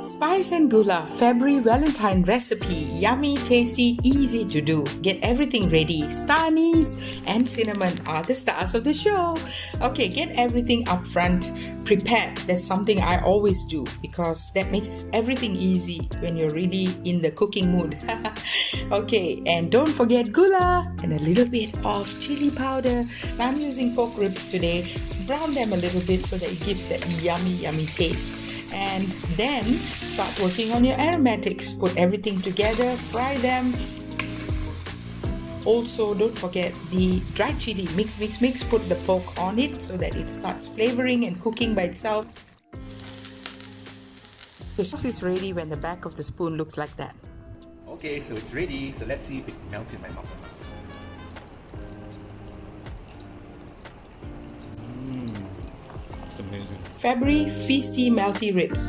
Spice and Gula February Valentine recipe. Yummy, tasty, easy to do. Get everything ready. Star anise and cinnamon are the stars of the show. Okay, get everything up front prepared. That's something I always do because that makes everything easy when you're really in the cooking mood. Okay, and don't forget Gula and a little bit of chili powder. I'm using pork ribs today. Brown them a little bit so that it gives that yummy taste. And then start working on your aromatics. Put everything together, fry them. Also, don't forget the dried chili. Mix. Put the pork on it so that it starts flavoring and cooking by itself. The sauce is ready when the back of the spoon looks like that. Okay, so it's ready. So let's see if it melts in my mouth. It's amazing. February Feasty Melty Ribs.